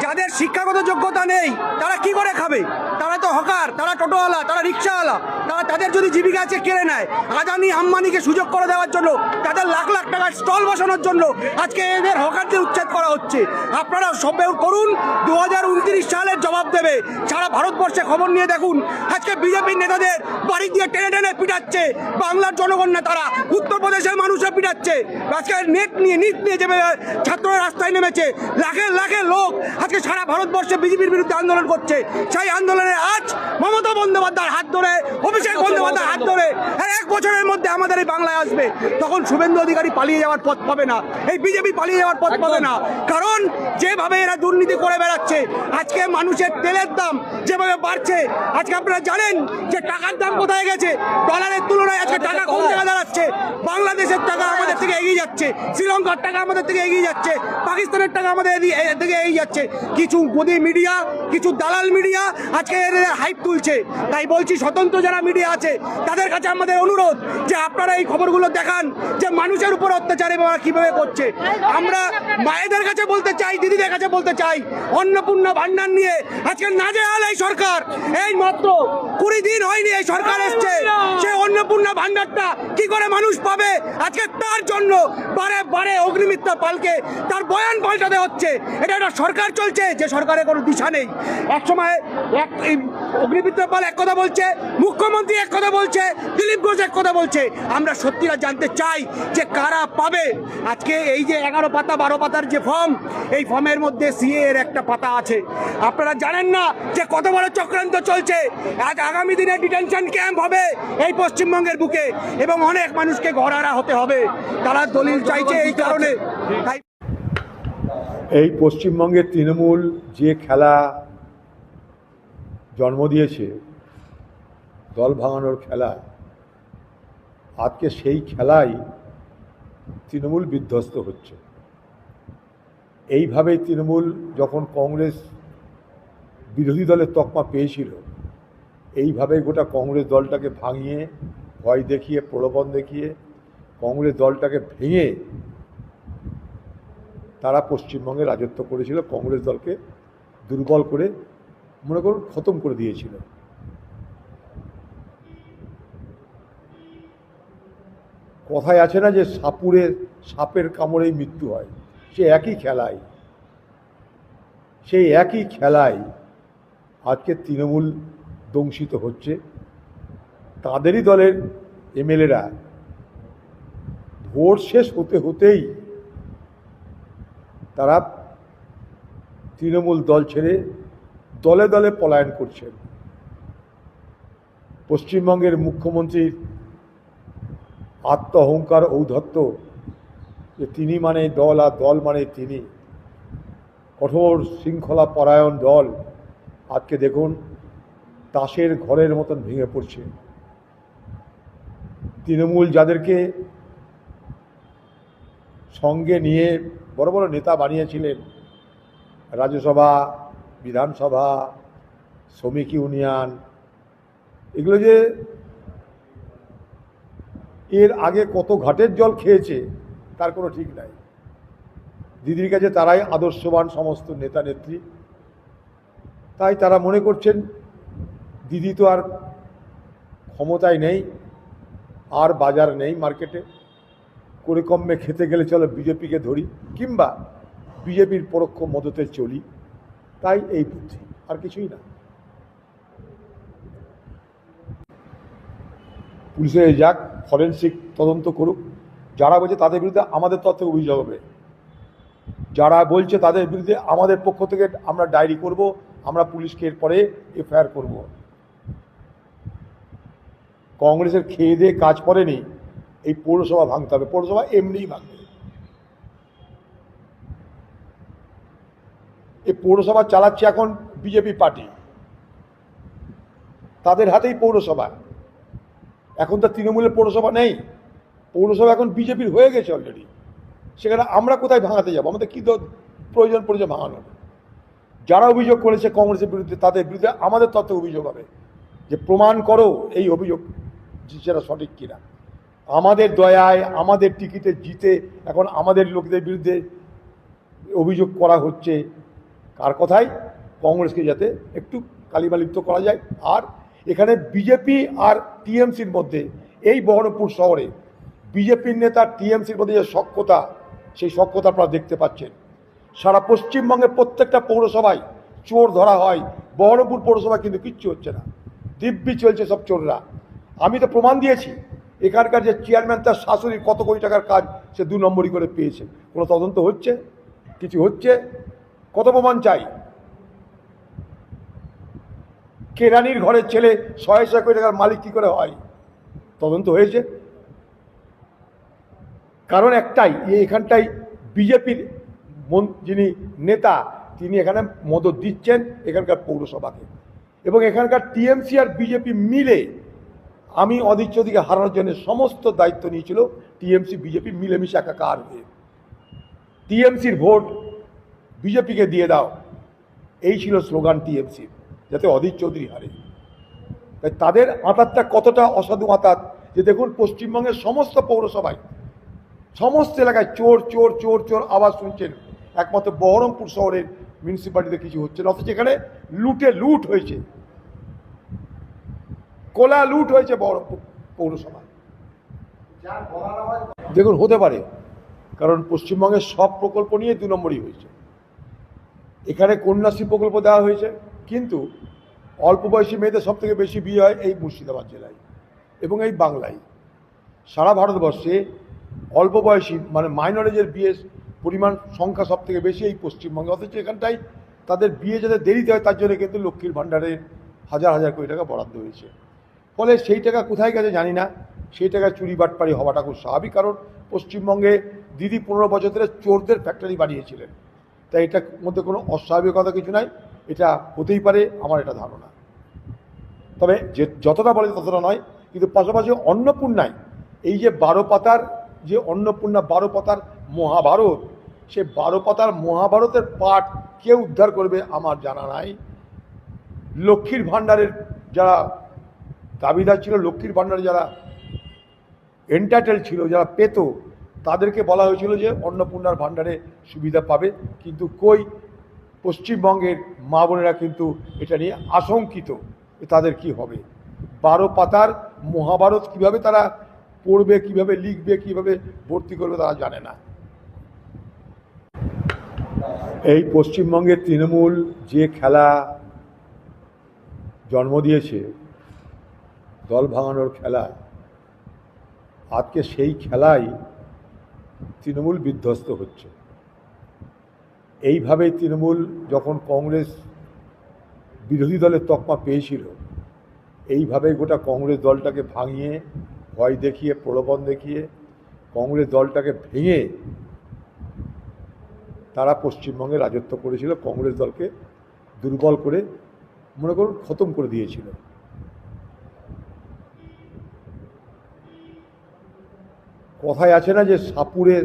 যাদের শিক্ষাগত যোগ্যতা নেই তারা কি করে খাবে? তারা তো হকার, তারা টোটোওয়ালা, তারা রিক্সাওয়ালা। তাদের যদি জীবিকা আছে কেড়ে নেয়, আদানি আম্বানিকে সুযোগ করে দেওয়ার জন্য, তাদের লাখ লাখ টাকার স্টল বসানোর জন্য আজকে এদের হকারদের উচ্ছেদ করা হচ্ছে। আপনারা সবে করুন, 2029 সালের জবাব দেবে সারা ভারতবর্ষে। খবর নিয়ে দেখুন, আজকে বিজেপির নেতাদের বাড়ি দিয়ে টেনে টেনে পিটাচ্ছে বাংলার জনগণ, না তারা উত্তরপ্রদেশের মানুষরা পিটাচ্ছে। আজকে নিট নিয়ে যে ছাত্ররা রাস্তায় নেমেছে, লাখের লাখের লোক আজকে সারা ভারতবর্ষে বিজেপির বিরুদ্ধে আন্দোলন করছে। সেই আন্দোলনে আজ মমতা বন্দ্যোপাধ্যায়ের হাত ধরে, অভিষেক বন্দ্যোপাধ্যায়ের হাত ধরে এক বছরের মধ্যে আমাদের এই বাংলায় আসবে, তখন শুভেন্দু অধিকারী পালিয়ে যাওয়ার পথ পাবে না, এই বিজেপি পালিয়ে যাওয়ার পথ পাবে না। কারণ যেভাবে এরা দুর্নীতি করে বেড়াচ্ছে, আজকে মানুষের তেলের দাম যেভাবে বাড়ছে, আজকে আপনারা জানেন যে টাকার দাম কোথায় গেছে। ডলারের তুলনায় আজকে টাকা কম টাকা দাঁড়াচ্ছে। বাংলাদেশের টাকা আমাদের থেকে এগিয়ে যাচ্ছে, শ্রীলঙ্কার টাকা আমাদের থেকে এগিয়ে যাচ্ছে, পাকিস্তানের টাকা আমাদের থেকে এগিয়ে যাচ্ছে। কিছু গদি মিডিয়া, কিছু দালাল মিডিয়া আজকে এদের হাইপ তুলছে। তাই বলছি, স্বতন্ত্র যারা মিডিয়া আছে তাদের কাছে আমাদের অনুরোধ যে আপনারা এই খবরগুলো দেখান, যে মানুষের উপর অত্যাচার এবার কিভাবে করছে। আমরা মায়েদের কাছে বলতে চাই, দিদিদের কাছে বলতে চাই, অন্নপূর্ণা ভান্ডার নিয়ে আজকে নাজেহাল এই সরকার। এই মাত্র 20 দিন হয়নি এই সরকার এসছে, সেই অন্নপূর্ণা ভান্ডারটা কি করে মানুষ পাবে? আজকে তার জন্য বারে বারে অগ্নিমিত্রা পালকে তার বয়ান পাল্টাতে হচ্ছে। এটা একটা সরকার চলছে যে সরকারের কোনো দিশা নেই। এক সময় অগ্নিমিত্রা পাল এক কথা বলছে, মুখ্যমন্ত্রী এক কথা বলছে, দিলীপ ঘোষ এক কথা বলছে। আমরা সত্যিটা জানতে চাই যে কারা পাবে। আজকে এই যে 11 পাতা 12 পাতার যে ফর্ম, এই ফর্মের মধ্যে সিএ এর একটা পাতা আছে। আপনারা জানেন না যে কত বড় চক্রান্ত চলছে। আজ আগামী দিনে ডিটেনশন ক্যাম্প হবে এই পশ্চিমবঙ্গের বুকে, এবং অনেক মানুষকে ঘরহারা হতে হবে। তারা দলিল চাইছে এই কারণে। এই পশ্চিমবঙ্গের তৃণমূল যে খেলা জন্ম দিয়েছে, দল ভাঙানোর খেলা, আজকে সেই খেলাই তৃণমূল বিধ্বস্ত হচ্ছে। এইভাবেই তৃণমূল যখন কংগ্রেস বিরোধী দলের তকমা পেয়েছিল, এইভাবে গোটা কংগ্রেস দলটাকে ভাঙিয়ে, ভয় দেখিয়ে, প্রলোভন দেখিয়ে কংগ্রেস দলটাকে ভেঙে তারা পশ্চিমবঙ্গে রাজত্ব করেছিল। কংগ্রেস দলকে দুর্বল করে, মনে করুন, খতম করে দিয়েছিল। কথায় আছে না যে সাপের কামড়েই মৃত্যু হয়, সেই একই খেলায় আজকে তৃণমূল দংশিত হচ্ছে। তাদেরই দলের এমএলএরা ভোট শেষ হতে হতেই তারা তৃণমূল দল ছেড়ে দলে দলে পলায়ন করছেন। পশ্চিমবঙ্গের মুখ্যমন্ত্রীর আত্ম অহংকার, ঔদ্ধত্য, যে তিনি মানে দল আর দল মানে তিনি, কঠোর শৃঙ্খলা পরায়ণ দল আজকে দেখুন তাসের ঘরের মতন ভেঙে পড়ছে। তৃণমূল যাদেরকে সঙ্গে নিয়ে বড় বড় নেতা বানিয়েছিলেন, রাজ্যসভা, বিধানসভা, শ্রমিক ইউনিয়ন, এগুলো যে এর আগে কত ঘাটের জল খেয়েছে তার কোনো ঠিক নাই। দিদির কাছে তারাই আদর্শবান সমস্ত নেতা নেত্রী। তাই তারা মনে করছেন দিদি তো আর ক্ষমতায় নেই, আর বাজার নেই মার্কেটে, করে কমে খেতে গেলে চলো বিজেপিকে ধরি, কিংবা বিজেপির পরোক্ষ মদতে চলি। তাই এই বুদ্ধি, আর কিছুই না। পুলিশে যাক, ফরেন্সিক তদন্ত করুক। যারা বলছে তাদের বিরুদ্ধে আমাদের তরফ থেকে অভিযোগ হবে, যারা বলছে তাদের বিরুদ্ধে আমাদের পক্ষ থেকে আমরা ডায়েরি করব, আমরা পুলিশকে এরপরে এফআইআর করব। কংগ্রেসের খেয়ে দিয়ে কাজ করেনি, এই পৌরসভা ভাঙতে হবে। পৌরসভা এমনিই ভাঙবে। এই পৌরসভা চালাচ্ছে এখন বিজেপি পার্টি, তাদের হাতেই পৌরসভা। এখন তো তৃণমূলের পৌরসভা নেই, পৌরসভা এখন বিজেপির হয়ে গেছে অলরেডি। সেখানে আমরা কোথায় ভাঙাতে যাব? আমাদের কী প্রয়োজন পড়েছে ভাঙানোর? যারা অভিযোগ করেছে কংগ্রেসের বিরুদ্ধে, তাদের বিরুদ্ধে আমাদের তথ্য অভিযোগ হবে, যে প্রমাণ করো এই অভিযোগ সেটা সঠিক কিনা। আমাদের দয়ায়, আমাদের টিকিটে জিতে এখন আমাদের লোকদের বিরুদ্ধে অভিযোগ করা হচ্ছে, কার কথাই? কংগ্রেসকে যাতে একটু কালিমালিপ্ত করা যায়। আর এখানে বিজেপি আর টিএমসির মধ্যে, এই বহরমপুর শহরে বিজেপির নেতা টিএমসির মধ্যে যে সখ্যতা, সেই সখ্যতা আপনারা দেখতে পাচ্ছেন। সারা পশ্চিমবঙ্গের প্রত্যেকটা পৌরসভায় চোর ধরা হয়, বহরমপুর পৌরসভায় কিন্তু কিচ্ছু হচ্ছে না, দিব্যি চলছে সব চোররা। আমি তো প্রমাণ দিয়েছি, এখানকার যে চেয়ারম্যান তার শাশুড়ি কত কোটি টাকার কাজ সে 2 নম্বরই করে পেয়েছে। কোনো তদন্ত হচ্ছে? কিছু হচ্ছে? কত প্রমাণ চাই? কেরানির ঘরের ছেলে 100 কোটি টাকার মালিক কী করে হয়? তদন্ত হয়েছে? কারণ একটাই, এখানটাই বিজেপির যিনি নেতা, তিনি এখানে মদত দিচ্ছেন এখানকার পৌরসভাকে। এবং এখানকার টিএমসি আর বিজেপি মিলে, আমি অধীর চৌধুরীকে হারানোর জন্য সমস্ত দায়িত্ব নিয়েছিল টিএমসি বিজেপি মিলেমিশে একাকার হয়ে। টিএমসির ভোট বিজেপিকে দিয়ে দাও, এই ছিল স্লোগান টিএমসির, যাতে অধীর চৌধুরী হারে। তাই তাদের আঁতাতটা কতটা অসাধু আঁতাত, যে দেখুন পশ্চিমবঙ্গের সমস্ত পৌরসভায়, সমস্ত এলাকায় চোর চোর চোর চোর আওয়াজ শুনছেন, একমাত্র বহরমপুর শহরের মিউনিসিপ্যালিটিতে কিছু হচ্ছে না। অথচ এখানে লুট হয়েছে, কোলা লুট হয়েছে বহরমপুর পৌরসভা। দেখুন, হতে পারে, কারণ পশ্চিমবঙ্গের সব প্রকল্প নিয়ে 2 নম্বরই হয়েছে। এখানে কন্যাশ্রী প্রকল্প দেওয়া হয়েছে, কিন্তু অল্প বয়সী মেয়েদের সব থেকে বেশি বিয়ে হয় এই মুর্শিদাবাদ জেলায় এবং এই বাংলায়। সারা ভারতবর্ষে অল্প বয়সী মানে মাইনরেজের বিয়ের পরিমাণ সংখ্যা সব থেকে বেশি এই পশ্চিমবঙ্গে। অথচ এখানটাই তাদের বিয়ে যাতে দেরিতে হয়, তার জন্য কিন্তু লক্ষ্মীর ভাণ্ডারে হাজার হাজার কোটি টাকা বরাদ্দ হয়েছে। ফলে সেই টাকা কোথায় গেছে জানি না, সেই টাকা চুরি বাটপাড়ি হওয়াটা খুব স্বাভাবিক। কারণ পশ্চিমবঙ্গে দিদি 15 বছর ধরে চোরদের ফ্যাক্টরি বানিয়েছিলেন, তাই এটার মধ্যে কোনো অস্বাভাবিকতা কিছু নাই। এটা হতেই পারে, আমার এটা ধারণা। তবে যে যতটা বলে ততটা নয়। কিন্তু পাশাপাশি অন্নপূর্ণায়, এই যে 12 পাতার যে অন্নপূর্ণা, 12 পাতার মহাভারত, সে 12 পাতার মহাভারতের পাঠ কে উদ্ধার করবে আমার জানা নাই। লক্ষ্মীর ভাণ্ডারের যারা দাবিদার ছিল, লক্ষ্মীর ভাণ্ডারে যারা এন্টাইটেল ছিল, যারা পেত, তাদেরকে বলা হয়েছিল যে অন্নপূর্ণার ভাণ্ডারে সুবিধা পাবে। কিন্তু কই, পশ্চিমবঙ্গের মা বোনেরা কিন্তু এটা নিয়ে আশঙ্কিত তাদের কি হবে। 12 পাতার মহাভারত কিভাবে তারা পড়বে, কিভাবে লিখবে, কিভাবে ভর্তি করবে তারা জানে না। এই পশ্চিমবঙ্গের তৃণমূল যে খেলা জন্ম দিয়েছে, দল ভাঙানোর খেলা, আজকে সেই খেলাই তৃণমূল বিধ্বস্ত হচ্ছে। এইভাবে তৃণমূল যখন কংগ্রেস বিরোধী দলের তকমা পেয়েছিল, এইভাবে গোটা কংগ্রেস দলটাকে ভাঙিয়ে, ভয় দেখিয়ে, প্রলোভন দেখিয়ে কংগ্রেস দলটাকে ভেঙে তারা পশ্চিমবঙ্গে রাজত্ব করেছিল। কংগ্রেস দলকে দুর্বল করে, মনে করুন, খতম করে দিয়েছিল। কথায় আছে না যে সাপুড়ে